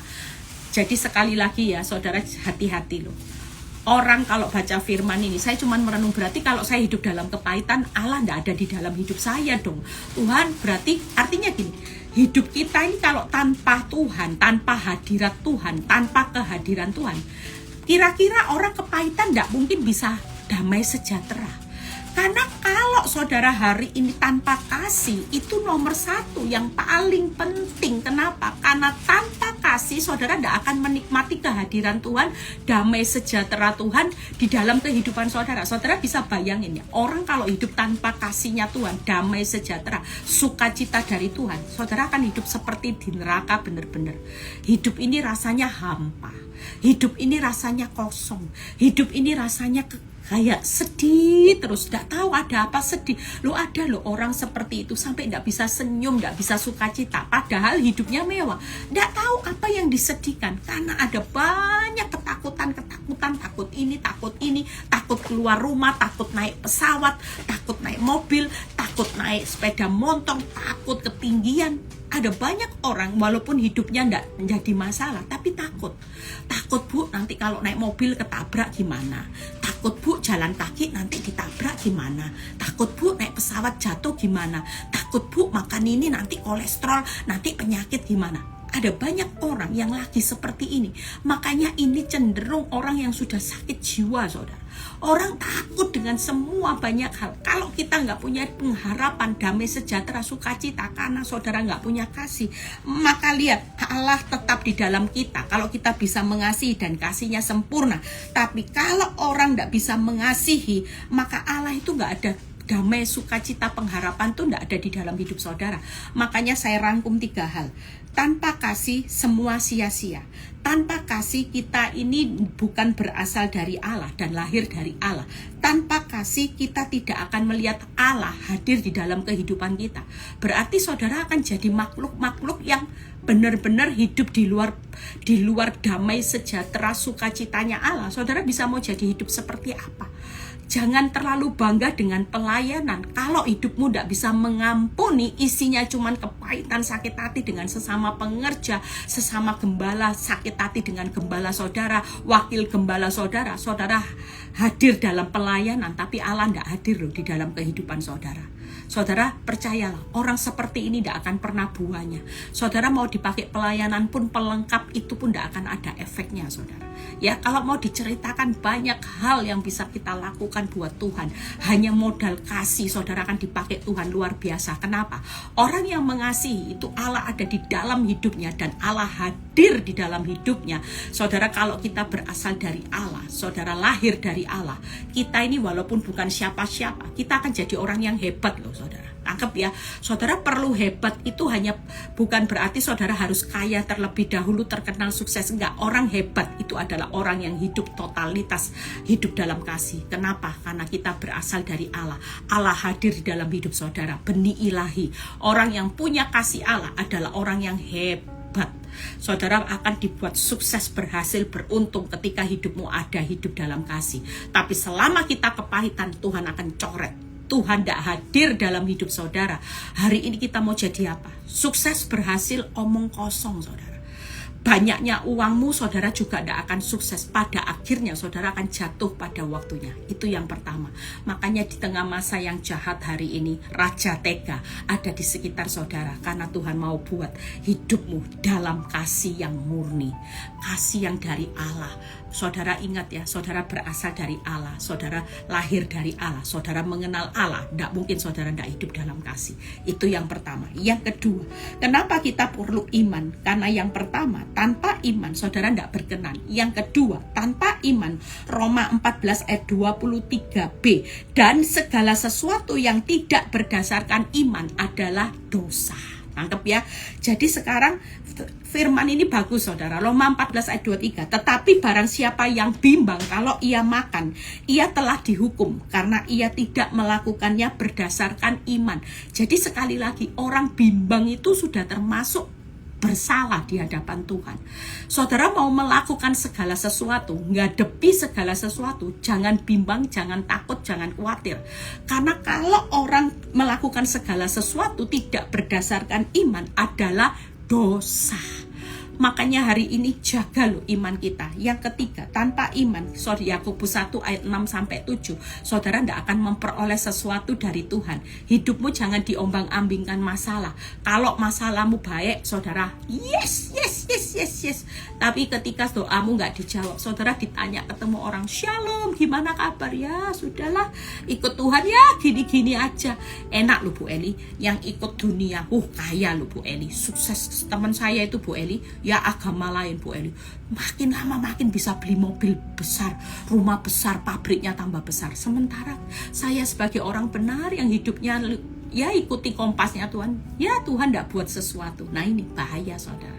Jadi sekali lagi ya saudara, hati-hati loh. Orang kalau baca firman ini, saya cuma merenung, berarti kalau saya hidup dalam kepahitan, Allah tidak ada di dalam hidup saya dong. Tuhan berarti artinya gini, hidup kita ini kalau tanpa Tuhan, tanpa hadirat Tuhan, tanpa kehadiran Tuhan, kira-kira orang kepahitan tidak mungkin bisa damai sejahtera. Karena kalau saudara hari ini tanpa kasih, itu nomor 1 yang paling penting. Kenapa? Karena tanpa kasih saudara tidak akan menikmati kehadiran Tuhan, damai sejahtera Tuhan di dalam kehidupan saudara. Saudara bisa bayangin ya, orang kalau hidup tanpa kasihnya Tuhan, damai sejahtera, sukacita dari Tuhan, saudara akan hidup seperti di neraka benar-benar. Hidup ini rasanya hampa, hidup ini rasanya kosong, hidup ini rasanya kayak sedih terus, tidak tahu ada apa sedih. Ada orang seperti itu sampai tidak bisa senyum, tidak bisa sukacita, padahal hidupnya mewah. Tidak tahu apa yang disedihkan karena ada banyak ketakutan, takut ini, takut keluar rumah, takut naik pesawat, takut naik mobil, takut naik sepeda motor, takut ketinggian. Ada banyak orang walaupun hidupnya tidak menjadi masalah, tapi takut Bu, nanti kalau naik mobil ketabrak gimana? Takut Bu, jalan kaki nanti ditabrak gimana? Takut Bu, naik pesawat jatuh gimana? Takut Bu, makan ini nanti kolesterol, nanti penyakit gimana? Ada banyak orang yang lagi seperti ini. Makanya ini cenderung orang yang sudah sakit jiwa, saudara. Orang takut dengan semua banyak hal. Kalau kita nggak punya pengharapan, damai sejahtera, sukacita, karena saudara nggak punya kasih, maka lihat, Allah tetap di dalam kita. Kalau kita bisa mengasihi dan kasihnya sempurna. Tapi kalau orang nggak bisa mengasihi, maka Allah itu nggak ada damai, sukacita, pengharapan tuh tidak ada di dalam hidup saudara. Makanya saya rangkum 3 hal. Tanpa kasih semua sia-sia. Tanpa kasih kita ini bukan berasal dari Allah dan lahir dari Allah. Tanpa kasih kita tidak akan melihat Allah hadir di dalam kehidupan kita. Berarti saudara akan jadi makhluk-makhluk yang benar-benar hidup di luar damai, sejahtera, sukacitanya Allah. Saudara bisa mau jadi hidup seperti apa? Jangan terlalu bangga dengan pelayanan. Kalau hidupmu tidak bisa mengampuni, isinya cuman kepahitan, sakit hati dengan sesama pengerja, sesama gembala, sakit hati dengan gembala saudara, wakil gembala saudara. Saudara hadir dalam pelayanan, tapi Allah tidak hadir loh di dalam kehidupan saudara. Saudara percayalah, orang seperti ini tidak akan pernah buahnya. Saudara mau dipakai pelayanan pun pelengkap, itu pun tidak akan ada efeknya saudara. Ya, kalau mau diceritakan banyak hal yang bisa kita lakukan buat Tuhan, hanya modal kasih saudara akan dipakai Tuhan luar biasa. Kenapa? Orang yang mengasihi itu Allah ada di dalam hidupnya dan Allah hadir di dalam hidupnya. Saudara, kalau kita berasal dari Allah, saudara lahir dari Allah, kita ini walaupun bukan siapa-siapa, kita akan jadi orang yang hebat loh saudara. Tangkap ya, saudara perlu hebat itu hanya bukan berarti saudara harus kaya terlebih dahulu, terkenal, sukses. Enggak, orang hebat itu adalah orang yang hidup totalitas, hidup dalam kasih. Kenapa? Karena kita berasal dari Allah. Allah hadir di dalam hidup saudara, benih ilahi. Orang yang punya kasih Allah adalah orang yang hebat. Saudara akan dibuat sukses, berhasil, beruntung ketika hidupmu ada hidup dalam kasih. Tapi selama kita kepahitan, Tuhan akan coret. Tuhan tidak hadir dalam hidup saudara. Hari ini kita mau jadi apa? Sukses, berhasil, omong kosong saudara. Banyaknya uangmu saudara juga tidak akan sukses. Pada akhirnya saudara akan jatuh pada waktunya. Itu yang pertama. Makanya di tengah masa yang jahat hari ini, Raja Tega ada di sekitar saudara. Karena Tuhan mau buat hidupmu dalam kasih yang murni, kasih yang dari Allah. Saudara ingat ya, saudara berasal dari Allah, saudara lahir dari Allah, saudara mengenal Allah. Tidak mungkin saudara tidak hidup dalam kasih. Itu yang pertama. Yang kedua, kenapa kita perlu iman? Karena yang pertama, tanpa iman saudara tidak berkenan. Yang kedua, tanpa iman, Roma 14 ayat 23b, dan segala sesuatu yang tidak berdasarkan iman adalah dosa. Tangkap ya. Jadi sekarang firman ini bagus saudara. Roma 14 ayat 23. Tetapi barang siapa yang bimbang kalau ia makan, ia telah dihukum karena ia tidak melakukannya berdasarkan iman. Jadi sekali lagi, orang bimbang itu sudah termasuk bersalah di hadapan Tuhan. Saudara mau melakukan segala sesuatu, ngadepi segala sesuatu, jangan bimbang, jangan takut, jangan khawatir. Karena kalau orang melakukan segala sesuatu tidak berdasarkan iman adalah dosa. Makanya hari ini jaga loh iman kita. Yang ketiga, tanpa iman, Yakobus 1 ayat 6-7, saudara tidak akan memperoleh sesuatu dari Tuhan. Hidupmu jangan diombang-ambingkan masalah. Kalau masalahmu baik, saudara, yes. Tapi ketika doamu nggak dijawab, saudara ditanya ketemu orang, shalom, gimana kabar? Ya sudahlah, ikut Tuhan ya, gini-gini aja. Enak loh Bu Eli, yang ikut dunia, kaya loh Bu Eli, sukses. Teman saya itu Bu Eli, ya agama lain Bu Eli, makin lama makin bisa beli mobil besar, rumah besar, pabriknya tambah besar. Sementara saya sebagai orang benar yang hidupnya ya ikuti kompasnya Tuhan, ya Tuhan tidak buat sesuatu. Nah ini bahaya saudara.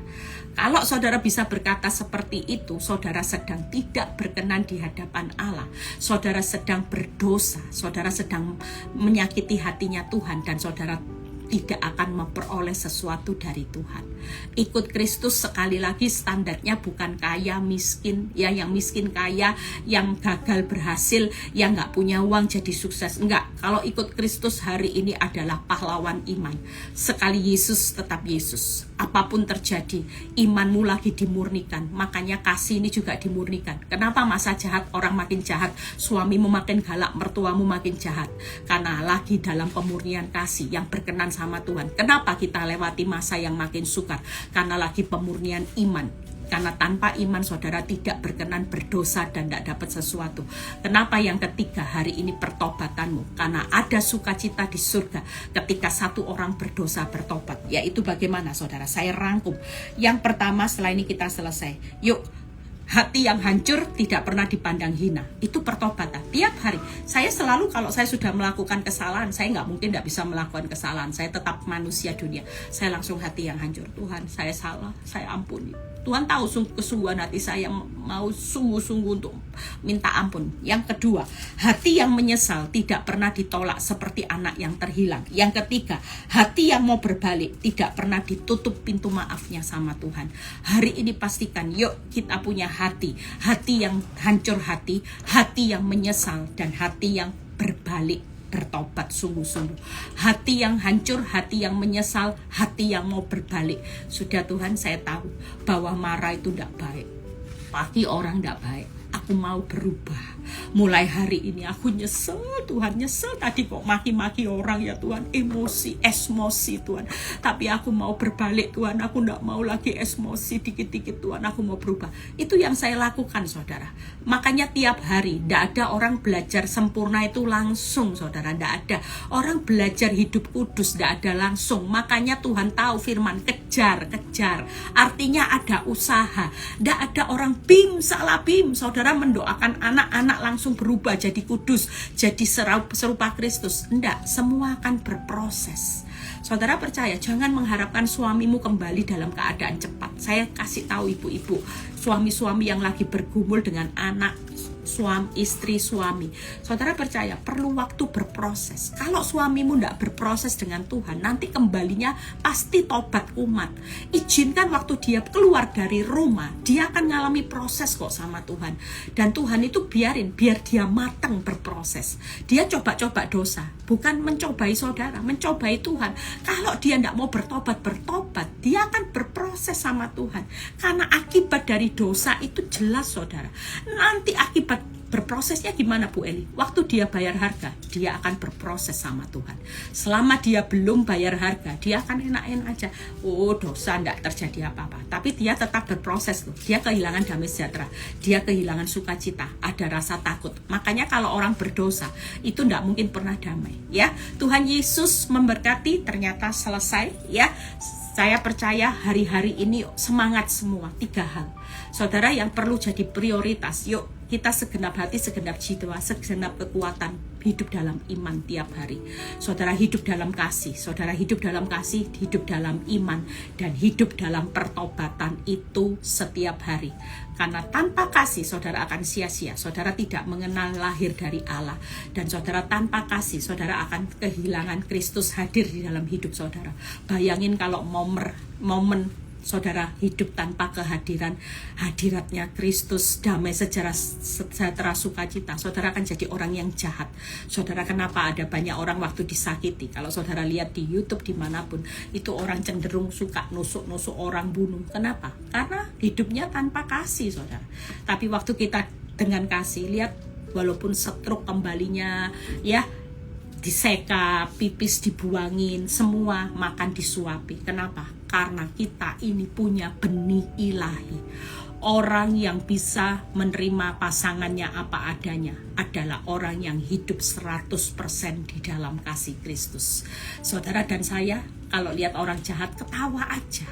Kalau saudara bisa berkata seperti itu, saudara sedang tidak berkenan di hadapan Allah. Saudara sedang berdosa, saudara sedang menyakiti hatinya Tuhan, dan saudara tidak akan memperoleh sesuatu dari Tuhan. Ikut Kristus sekali lagi standarnya bukan kaya miskin, ya yang miskin kaya, yang gagal berhasil, yang nggak punya uang jadi sukses. Enggak, kalau ikut Kristus hari ini adalah pahlawan iman. Sekali Yesus tetap Yesus. Apapun terjadi, imanmu lagi dimurnikan. Makanya kasih ini juga dimurnikan. Kenapa masa jahat orang makin jahat, suamimu makin galak, mertuamu makin jahat? Karena lagi dalam pemurnian kasih yang berkenan sama Tuhan. Kenapa kita lewati masa yang makin sukar? Karena lagi pemurnian iman. Karena tanpa iman saudara tidak berkenan, berdosa dan tidak dapat sesuatu. Kenapa yang ketiga hari ini pertobatanmu? Karena ada sukacita di surga ketika satu orang berdosa bertobat. Yaitu bagaimana saudara? Saya rangkum. Yang pertama setelah ini kita selesai. Yuk Hati yang hancur tidak pernah dipandang hina. Itu pertobatan. Tiap hari. Saya selalu kalau saya sudah melakukan kesalahan, saya tidak bisa melakukan kesalahan. Saya tetap manusia dunia. Saya langsung hati yang hancur. Tuhan, saya salah, saya ampuni. Tuhan tahu kesungguhan hati saya, mau sungguh-sungguh untuk minta ampun. Yang kedua, hati yang menyesal tidak pernah ditolak seperti anak yang terhilang. Yang ketiga, hati yang mau berbalik tidak pernah ditutup pintu maafnya sama Tuhan. Hari ini pastikan, yuk kita punya hati yang hancur hati yang menyesal, dan hati yang berbalik, bertobat sungguh-sungguh. Hati yang hancur, hati yang menyesal, hati yang mau berbalik. Sudah Tuhan, saya tahu bahwa marah itu tidak baik, pasti orang tidak baik. Aku mau berubah. Mulai hari ini aku nyesel Tuhan, nyesel tadi kok maki-maki orang ya Tuhan, emosi Tuhan. Tapi aku mau berbalik Tuhan, aku tidak mau lagi emosi dikit-dikit Tuhan, aku mau berubah. Itu yang saya lakukan saudara. Makanya tiap hari, tidak ada orang belajar sempurna itu langsung saudara, tidak ada. Orang belajar hidup kudus tidak ada langsung. Makanya Tuhan tahu firman, kejar. Artinya ada usaha. Tidak ada orang salah saudara mendoakan anak-anak langsung berubah jadi kudus, jadi serupa Kristus. Enggak, semua akan berproses. Saudara percaya, jangan mengharapkan suamimu kembali dalam keadaan cepat. Saya kasih tahu ibu-ibu, suami-suami yang lagi bergumul dengan anak, istri suami, saudara percaya perlu waktu berproses. Kalau suamimu tidak berproses dengan Tuhan, nanti kembalinya pasti tobat umat. Izinkan waktu dia keluar dari rumah, dia akan mengalami proses kok sama Tuhan. Dan Tuhan itu biar dia matang berproses. Dia coba-coba dosa, bukan mencobai saudara, mencobai Tuhan. Kalau dia tidak mau bertobat, dia akan berproses sama Tuhan. Karena akibat dari dosa itu jelas saudara. Nanti akibat berprosesnya gimana Bu Eli? Waktu dia bayar harga, dia akan berproses sama Tuhan. Selama dia belum bayar harga, dia akan enak-enak aja. Oh, dosa, enggak terjadi apa-apa. Tapi dia tetap berproses loh. Dia kehilangan damai sejahtera, dia kehilangan sukacita, ada rasa takut. Makanya kalau orang berdosa, itu enggak mungkin pernah damai. Ya, Tuhan Yesus memberkati. Ternyata selesai ya. Saya percaya hari-hari ini semangat semua. 3 hal saudara yang perlu jadi prioritas. Yuk kita segenap hati, segenap jiwa, segenap kekuatan hidup dalam iman tiap hari. Saudara hidup dalam kasih, hidup dalam iman, dan hidup dalam pertobatan itu setiap hari. Karena tanpa kasih saudara akan sia-sia. Saudara tidak mengenal lahir dari Allah. Dan saudara tanpa kasih, saudara akan kehilangan Kristus hadir di dalam hidup saudara. Bayangin kalau momen saudara hidup tanpa hadiratnya Kristus, damai sejahtera sukacita, saudara akan jadi orang yang jahat. Saudara, kenapa ada banyak orang waktu disakiti? Kalau saudara lihat di YouTube dimanapun, itu orang cenderung suka nusuk-nusuk orang, bunuh. Kenapa? Karena hidupnya tanpa kasih saudara. Tapi waktu kita dengan kasih, lihat walaupun stroke kembalinya ya, diseka, pipis dibuangin, semua makan disuapi. Kenapa? Karena kita ini punya benih ilahi. Orang yang bisa menerima pasangannya apa adanya adalah orang yang hidup 100% di dalam kasih Kristus. Saudara dan saya, kalau lihat orang jahat ketawa aja.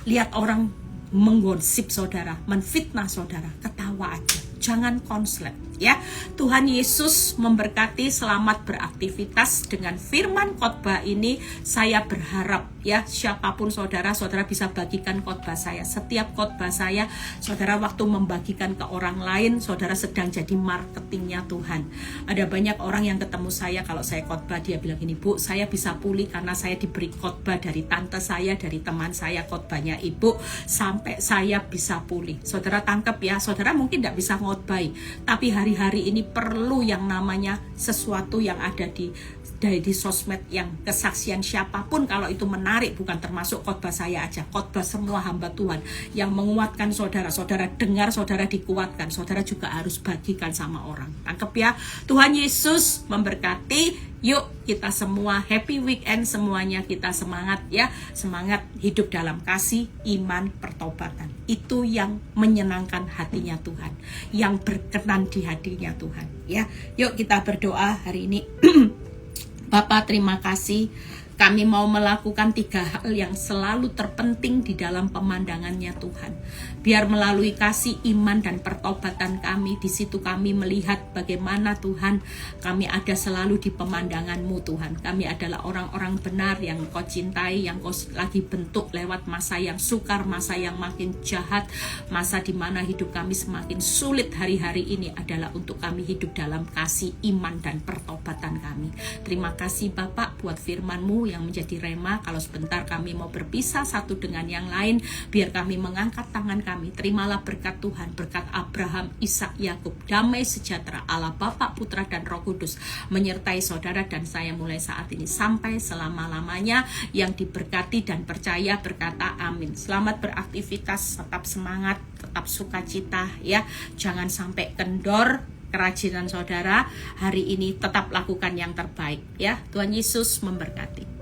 Lihat orang menggosip saudara, menfitnah saudara, ketawa aja. Jangan konslet ya. Tuhan Yesus memberkati. Selamat beraktivitas dengan firman khotbah ini. Saya berharap ya, siapapun saudara bisa bagikan khotbah saya. Setiap khotbah saya, saudara waktu membagikan ke orang lain, saudara sedang jadi marketingnya Tuhan. Ada banyak orang yang ketemu saya kalau saya khotbah, dia bilang gini, Bu, saya bisa pulih karena saya diberi khotbah dari tante saya, dari teman saya, khotbahnya Ibu, sampai saya bisa pulih. Saudara tangkap ya, saudara mungkin tidak bisa khotbah, tapi hari-hari ini perlu yang namanya sesuatu yang ada di sosmed, yang kesaksian siapapun kalau itu menarik, bukan termasuk khotbah saya aja, khotbah semua hamba Tuhan yang menguatkan saudara dengar, saudara dikuatkan, saudara juga harus bagikan sama orang. Tangkep ya. Tuhan Yesus memberkati. Yuk kita semua happy weekend semuanya, kita semangat ya, semangat hidup dalam kasih, iman, pertobatan. Itu yang menyenangkan hatinya Tuhan, yang berkenan di hatinya Tuhan ya. Yuk kita berdoa hari ini. Bapa, terima kasih Kami mau melakukan 3 hal yang selalu terpenting di dalam pemandangannya Tuhan. Biar melalui kasih, iman, dan pertobatan kami, di situ kami melihat bagaimana Tuhan, kami ada selalu di pemandangan-Mu Tuhan. Kami adalah orang-orang benar yang Kau cintai, yang Kau lagi bentuk lewat masa yang sukar, masa yang makin jahat, masa di mana hidup kami semakin sulit hari-hari ini adalah untuk kami hidup dalam kasih, iman, dan pertobatan kami. Terima kasih Bapak buat firman-Mu yang menjadi rema. Kalau sebentar kami mau berpisah satu dengan yang lain, biar kami mengangkat tangan kami. Terimalah berkat Tuhan, berkat Abraham, Ishak, Yakub, damai sejahtera Allah Bapa, Putra, dan Roh Kudus menyertai saudara dan saya mulai saat ini sampai selama-lamanya. Yang diberkati dan percaya berkata amin. Selamat beraktivitas, tetap semangat, tetap sukacita ya. Jangan sampai kendor kerajinan saudara. Hari ini tetap lakukan yang terbaik ya. Tuhan Yesus memberkati.